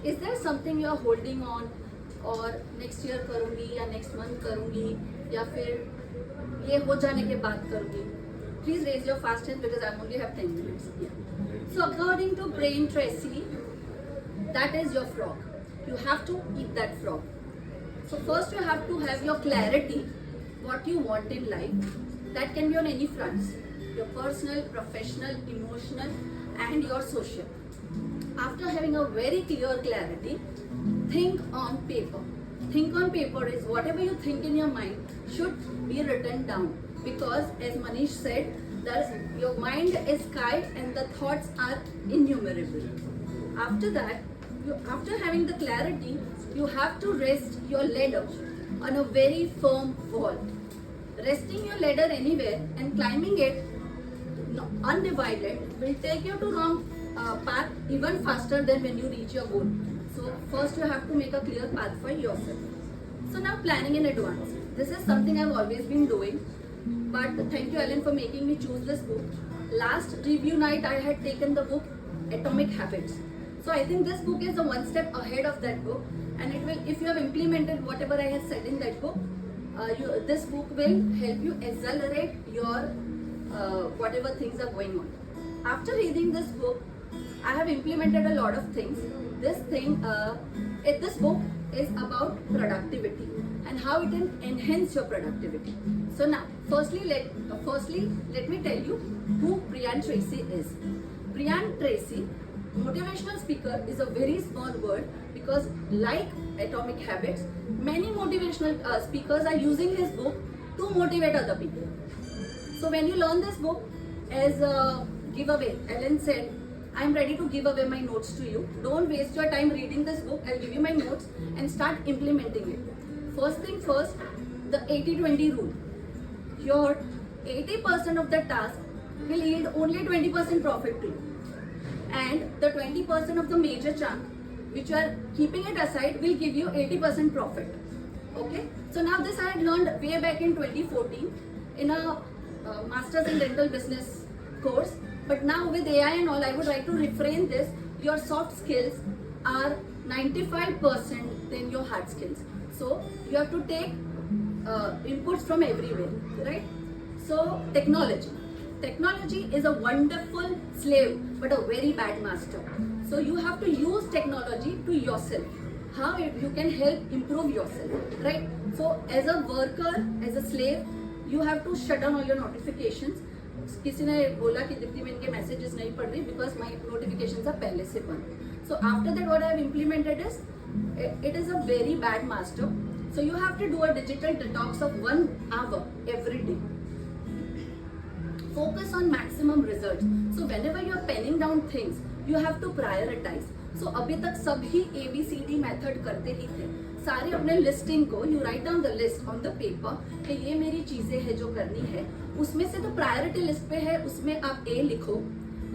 Is there something you are holding on, और next year करूँगी या नेक्स्ट मंथ करूँगी या फिर ये हो जाने के बाद करूँगी? Please raise your fast hand because I only have 10 minutes. So according to Brian Tracy, that is your frog. You have to eat that frog. So first you have to have your clarity what you want in life. That can be on any fronts, your personal, professional, emotional and your social. After having a very clear clarity, think on paper. Think on paper is whatever you think in your mind should be written down, because as Manish said, that your mind is kite and the thoughts are innumerable. After that, after having the clarity, you have to rest your ladder on a very firm wall. Resting your ladder anywhere and climbing it undivided will take you to wrong path even faster than when you reach your goal. So first you have to make a clear path for yourself. So now planning in advance. This is something I've always been doing, but thank you Ellen for making me choose this book. Last review night I had taken the book Atomic Habits. So I think this book is a one step ahead of that book, and it will, if you have implemented whatever I have said in that book, this book will help you accelerate your whatever things are going on. After reading this book, I have implemented a lot of things. This book is about productivity and how it can enhance your productivity. So now, firstly, let me tell you who Brian Tracy is. Brian Tracy, motivational speaker, is a very small word, because like Atomic Habits, many motivational speakers are using his book to motivate other people. So when you learn this book as a giveaway, Ellen said, I am ready to give away my notes to you. Don't waste your time reading this book. I'll give you my notes and start implementing it. First thing first, the 80-20 rule. Your 80% of the task will yield only 20% profit to you. And the 20% of the major chunk, which you are keeping it aside, will give you 80% profit. Okay? So now this I had learned way back in 2014 in a Masters in Dental Business course. But now with AI and all, I would like to refrain this. Your soft skills are 95% than your hard skills. So you have to take inputs from everywhere, right? So technology. Technology is a wonderful slave, but a very bad master. So you have to use technology to yourself. How you can help improve yourself, right? So as a worker, as a slave, you have to shut down all your notifications. किसी ने बोला कि दीप्ति मैं इनके messages नहीं पढ़ रही because my notifications are पहले से बंद. So after that what I have implemented is it is a very bad master. So you have to do a digital detox of 1 hour every day. Focus on maximum results. So whenever you are penning down things, you have to prioritize. So अभी तक सभी ABCD method करते ही थे. सारे अपने listing को you write down the list on the paper कि ये मेरी चीजें हैं जो करनी है. उसमें से तो प्रायोरिटी लिस्ट पे है, उसमें आप A लिखो,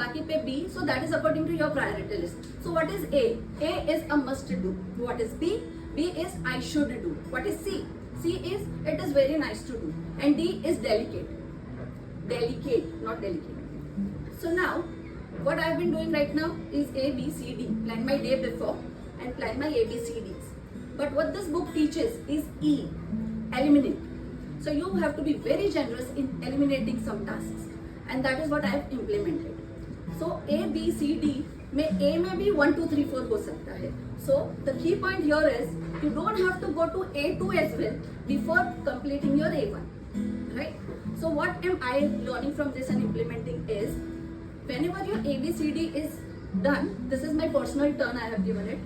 बाकी पे B. So that is according to your priority list. So what is A? A is a must do. What is B? B is I should do. What is C? C is it is very nice to do. And D is delicate. Delicate, not delicate. So now, what I have been doing right now is A, B, C, D. Plan my day before and plan my ABCDs. But what this book teaches is E, eliminate. So you have to be very generous in eliminating some tasks. And that is what I have implemented. So A, B, C, D, में A में भी 1, 2, 3, 4 हो सकता है. So the key point here is you don't have to go to A2 as well before completing your A1. Right? So what am I learning from this and implementing is, whenever your ABCD is done, this is my personal turn I have given it.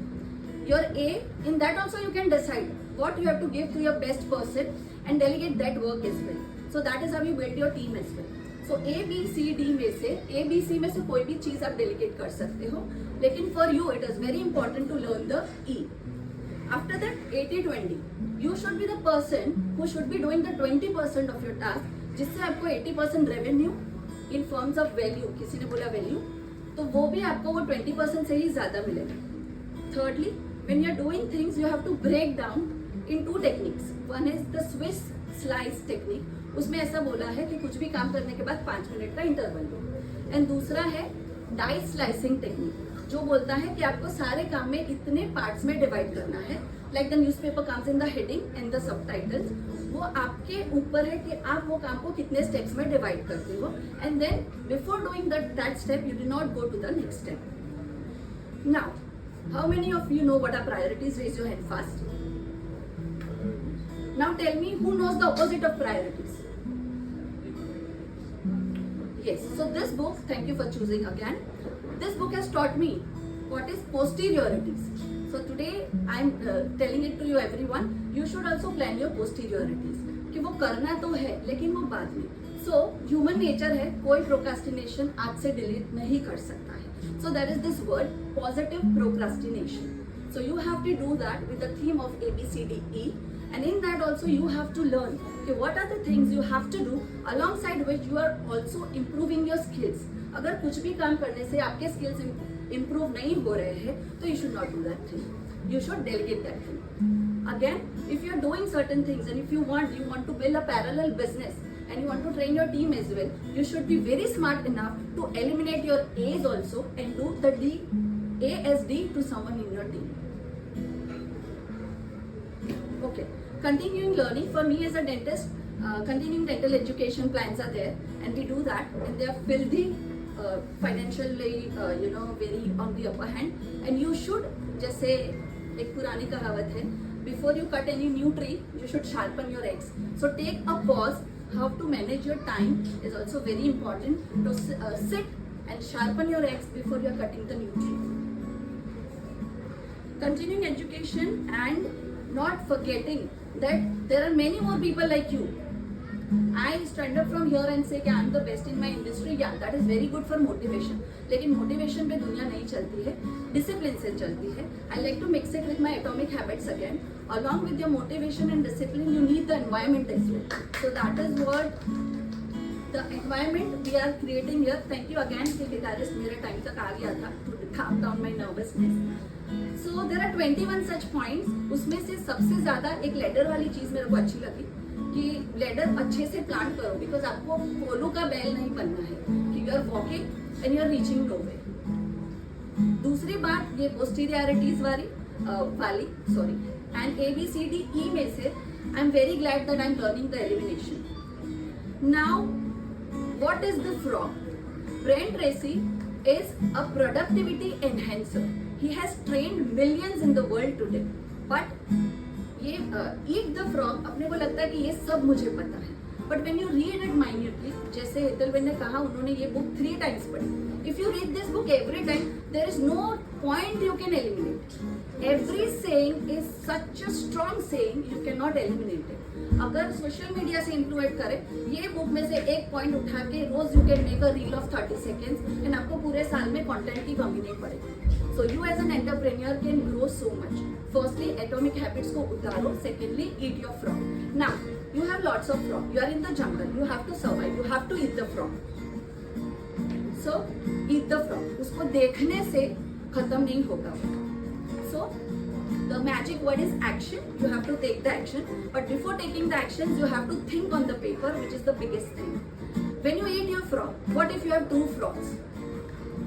Your A, in that also you can decide what you have to give to your best person and delegate that work as well. So that is how you build your team as well. So A, B, C, D में से A, B, C में से कोई भी चीज आप delegate कर सकते हो, लेकिन for you it is very important to learn the E. After that 80-20, you should be the person who should be doing the 20% of your task, जिससे आपको 80% revenue in forms of value, किसी ने बोला value, तो वो भी आपको वो 20% से ही ज्यादा मिलेगा. Thirdly, when you are doing things, you have to break down in 2 techniques. One is the Swiss slice technique. उसमें ऐसा बोला है कि कुछ भी काम करने के बाद 5 मिनट का इंटरवल लो. एंड दूसरा है डाइस स्लाइसिंग टेक्निक. जो बोलता है कि आपको सारे काम में इतने पार्ट्स में डिवाइड करना है, like the newspaper comes in the heading and the subtitles, वो आपके ऊपर है कि आप वो काम को कितने स्टेप्स में डिवाइड करते हो, and then before doing that step you do not go to the next step. Now how many of you know what are priorities? Raise your hand fast. Now tell me who knows the opposite of priorities. Yes, so this book, thank you for choosing again, this book has taught me what is posteriorities. So today I am telling it to you everyone, you should also plan your posteriorities कि वो करना तो है लेकिन वो बाद में. So human nature है, कोई procrastination आज से delete नहीं कर सकता है. So there is this word positive procrastination. So you have to do that with the theme of ABCDE, and in that also you have to learn okay, what are the things you have to do alongside which you are also improving your skills. अगर कुछ भी काम करने से आपके skills improve नहीं हो रहे हैं तो you should not do that thing. You should delegate that thing. Again, if you are doing certain things and if you want to build a parallel business and you want to train your team as well, you should be very smart enough to eliminate your A's also and do the A as D to someone in your team. Okay, continuing learning for me as a dentist, continuing dental education plans are there, and we do that, and they are filthy financially, very on the upper hand, and you should, जैसे एक पुरानी कहावत है, before you cut any new tree, you should sharpen your axe. So take a pause. How to manage your time is also very important. To sit and sharpen your axe before you are cutting the new tree. Continuing education and not forgetting that there are many more people like you. I stand up from here and say कि I am the best in my industry. Yeah, that is very good for motivation. लेकिन motivation पे दुनिया नहीं चलती है, discipline से चलती है. I like to mix it with my atomic habits again. Along with your motivation and discipline, you need the environment as well. So that is what the environment we are creating here. Thank you again कि guitarist मेरे time तक आ गया था to calm down my nervousness. So there are 21 such points. उसमें से सबसे ज़्यादा एक ladder वाली चीज़ मेरे को अच्छी लगी कि लेडर अच्छे से प्लान करो, बिकॉज आपको पोलो का बैल नहीं बनना है कि you are walking and you are reaching nowhere. दूसरी बात ये पोस्टीरियरिटीज वाली एंड ABCDE में से I am very glad that I am learning the elimination. Now what is the frog? Brian Tracy is a productivity enhancer. He has trained millions in the world today, but ये eat the frog अपने को लगता है कि ये सब मुझे पता है, but when you read it minutely, जैसे हेतलवेन ने कहा उन्होंने ये बुक 3 times पढ़ी. If you read this book every time there is no point you can eliminate. Every saying is such a strong saying, you can not eliminate it. अगर social media से influence करे ये book में से एक point उठा के रोज you can make a reel of 30 seconds and आपको पूरे साल में कंटेंट की कमी नहीं पड़ेगी. So you as an entrepreneur can grow so much. Firstly, atomic habits को उतारो. Secondly, eat your frog. Now, you have lots of frog. You are in the jungle. You have to survive. You have to eat the frog. So, eat the frog. उसको देखने से खत्म नहीं होगा. So, the magic word is action. You have to take the action. But before taking the actions, you have to think on the paper, which is the biggest thing. When you eat your frog, what if you have 2 frogs?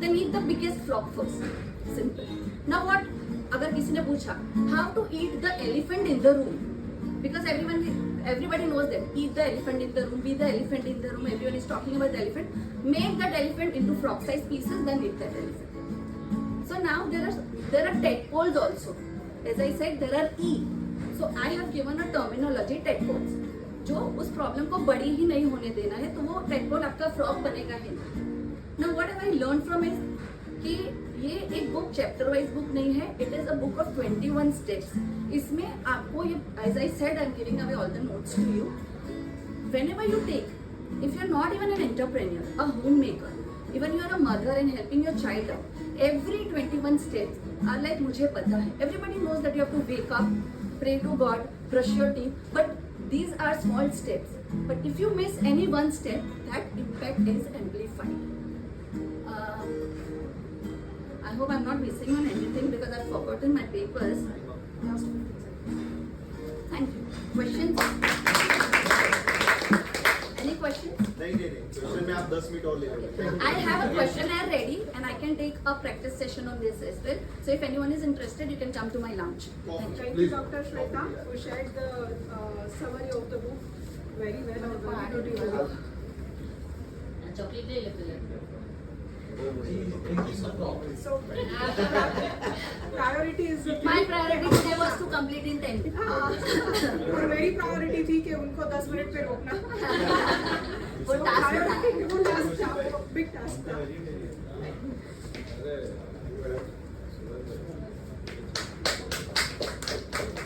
Then eat the biggest frog first. Simple. Now what? अगर किसी ने पूछा how to eat the elephant in the room, because everybody knows that eat the elephant in the room, be the elephant in the room, everyone is talking about the elephant. Make that elephant into frog size pieces, then eat that elephant. So now there are tadpoles also. As I said, there are E. So I have given a terminology tadpoles. जो उस problem को बड़ी ही नहीं होने देना है, तो वो tadpole आपका फ्रॉग बनेगा ही नहीं. Now what have I learned from it? कि ये एक बुक चैप्टर वाइज बुक नहीं है, it is a book of 21 steps. इसमें आपको ये, as I said, I am giving away all the notes to you. Whenever you take, if you are not even an entrepreneur, a home maker, even you are a mother and helping your child out, every 21 steps are like मुझे पता है. Everybody knows that you have to wake up, pray to God, brush your teeth, but these are small steps. But if you miss any one step, that impact is amplified. I hope I'm not missing on anything because I've forgotten my papers. Thank you. Questions? Any questions? नहीं question में आप आप 10 minute और ले लो. I have a questionnaire ready and I can take a practice session on this as well. So if anyone is interested, you can come to my lounge. Thank you. Thank you, Dr. Shweta, who shared the summary of the book very well and very beautifully. Chocolate ले लेते हैं So, priority is My priority today was to complete in 10 minutes. और मेरी priority थी कि उनको 10 minute पे रोकना. वो task प्रायोरिटी वो टास्क था, वो बिग टास्क था. अरे